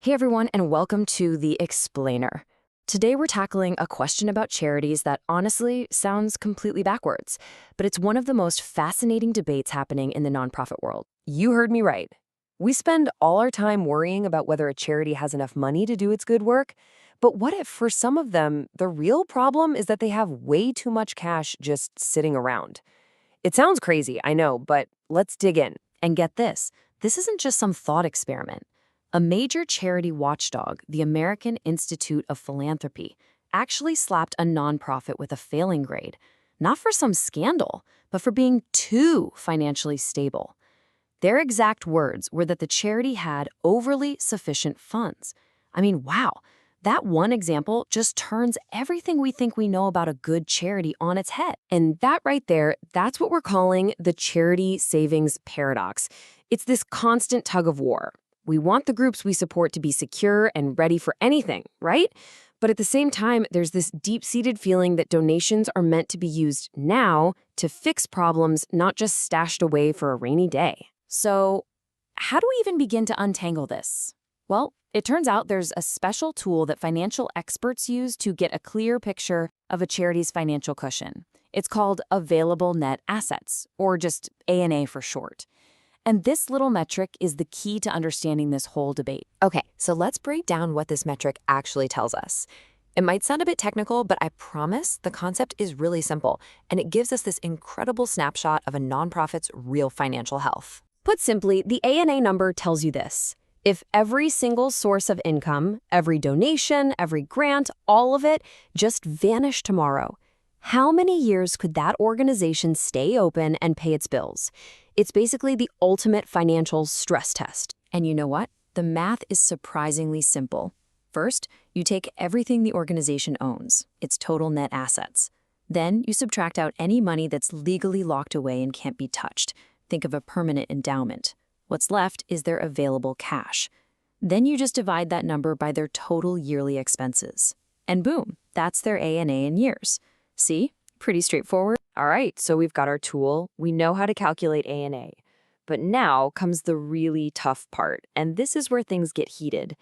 Hey everyone, and welcome to The Explainer. Today we're tackling a question about charities that honestly sounds completely backwards, but it's one of the most fascinating debates happening in the nonprofit world. You heard me right. We spend all our time worrying about whether a charity has enough money to do its good work, but what if for some of them, the real problem is that they have way too much cash just sitting around? It sounds crazy, I know, but let's dig in. And get this isn't just some thought experiment. A major charity watchdog, the American Institute of Philanthropy, actually slapped a nonprofit with a failing grade, not for some scandal, but for being too financially stable. Their exact words were that the charity had overly sufficient funds. I mean, wow, that one example just turns everything we think we know about a good charity on its head. And that right there, that's what we're calling the charity savings paradox. It's this constant tug of war. We want the groups we support to be secure and ready for anything, right? But at the same time, there's this deep-seated feeling that donations are meant to be used now to fix problems, not just stashed away for a rainy day. So, how do we even begin to untangle this? Well, it turns out there's a special tool that financial experts use to get a clear picture of a charity's financial cushion. It's called Available Net Assets, or just A&A for short. And this little metric is the key to understanding this whole debate. Okay, so let's break down what this metric actually tells us. It might sound a bit technical, but I promise the concept is really simple, and it gives us this incredible snapshot of a nonprofit's real financial health. Put simply, the A&A number tells you this. If every single source of income, every donation, every grant, all of it just vanished tomorrow, how many years could that organization stay open and pay its bills? It's basically the ultimate financial stress test. And you know what? The math is surprisingly simple. First, you take everything the organization owns, its total net assets. Then you subtract out any money that's legally locked away and can't be touched. Think of a permanent endowment. What's left is their available cash. Then you just divide that number by their total yearly expenses. And boom, that's their A&A in years. See? Pretty straightforward. All right, so we've got our tool. We know how to calculate A&A. But now comes the really tough part, and this is where things get heated.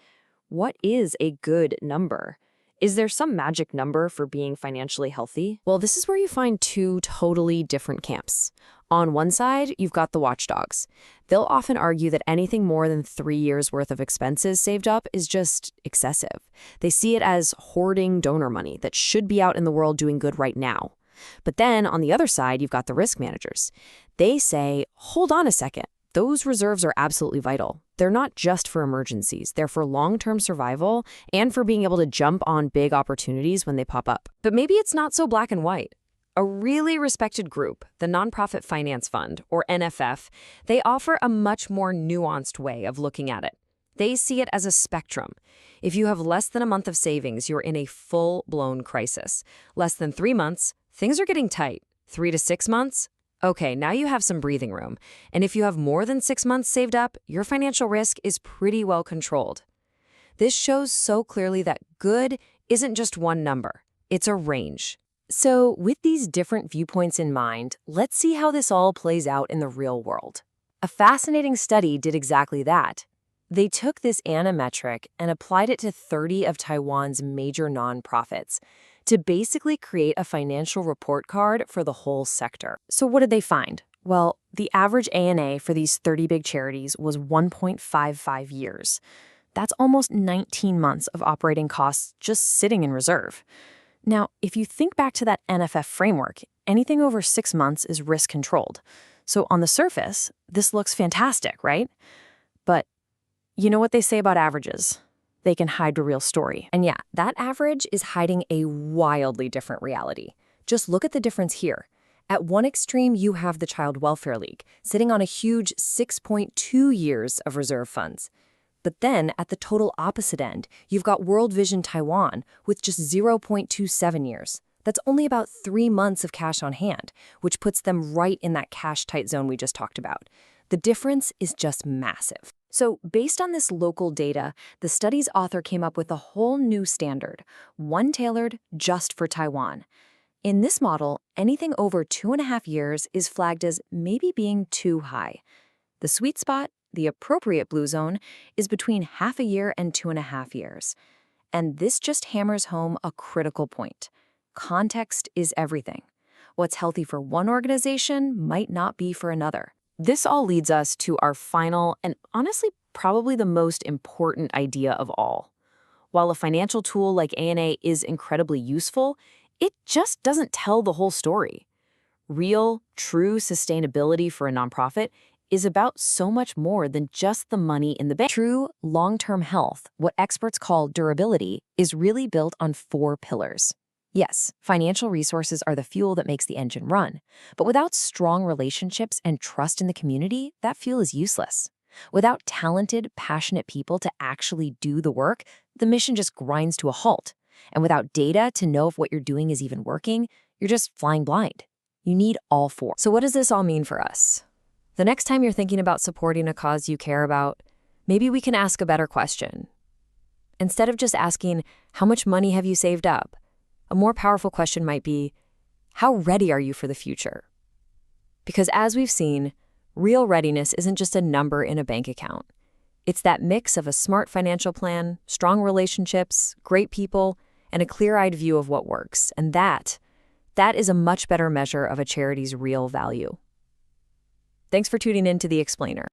What is a good number? Is there some magic number for being financially healthy? Well, this is where you find two totally different camps. On one side, you've got the watchdogs. They'll often argue that anything more than 3 years' worth of expenses saved up is just excessive. They see it as hoarding donor money that should be out in the world doing good right now. But then, on the other side, you've got the risk managers. They say, hold on a second. Those reserves are absolutely vital. They're not just for emergencies. They're for long-term survival and for being able to jump on big opportunities when they pop up. But maybe it's not so black and white. A really respected group, the Nonprofit Finance Fund, or NFF, they offer a much more nuanced way of looking at it. They see it as a spectrum. If you have less than a month of savings, you're in a full-blown crisis. Less than 3 months, things are getting tight. 3 to 6 months? Okay, now you have some breathing room. And if you have more than 6 months saved up, your financial risk is pretty well controlled. This shows so clearly that good isn't just one number. It's a range. So, with these different viewpoints in mind, let's see how this all plays out in the real world. A fascinating study did exactly that. They took this ANA metric and applied it to 30 of Taiwan's major nonprofits to basically create a financial report card for the whole sector. So what did they find? Well, the average ANA for these 30 big charities was 1.55 years. That's almost 19 months of operating costs just sitting in reserve. Now, if you think back to that NFF framework, anything over 6 months is risk-controlled. So on the surface, this looks fantastic, right? But you know what they say about averages? They can hide the real story. And yeah, that average is hiding a wildly different reality. Just look at the difference here. At one extreme, you have the Child Welfare League, sitting on a huge 6.2 years of reserve funds. But then, at the total opposite end, you've got World Vision Taiwan with just 0.27 years. That's only about 3 months of cash on hand, which puts them right in that cash-tight zone we just talked about. The difference is just massive. So, based on this local data, the study's author came up with a whole new standard, one tailored just for Taiwan. In this model, anything over 2.5 years is flagged as maybe being too high. The sweet spot, the appropriate blue zone, is between half a year and 2.5 years. And this just hammers home a critical point. Context is everything. What's healthy for one organization might not be for another. This all leads us to our final and honestly probably the most important idea of all. While a financial tool like ANA is incredibly useful, it just doesn't tell the whole story. Real, true sustainability for a nonprofit is about so much more than just the money in the bank. True long-term health, what experts call durability, is really built on 4 pillars. Yes, financial resources are the fuel that makes the engine run, but without strong relationships and trust in the community, that fuel is useless. Without talented, passionate people to actually do the work, the mission just grinds to a halt. And without data to know if what you're doing is even working, you're just flying blind. You need all 4. So what does this all mean for us? The next time you're thinking about supporting a cause you care about, maybe we can ask a better question. Instead of just asking, how much money have you saved up? A more powerful question might be, how ready are you for the future? Because as we've seen, real readiness isn't just a number in a bank account. It's that mix of a smart financial plan, strong relationships, great people, and a clear-eyed view of what works. And that is a much better measure of a charity's real value. Thanks for tuning in to The Explainer.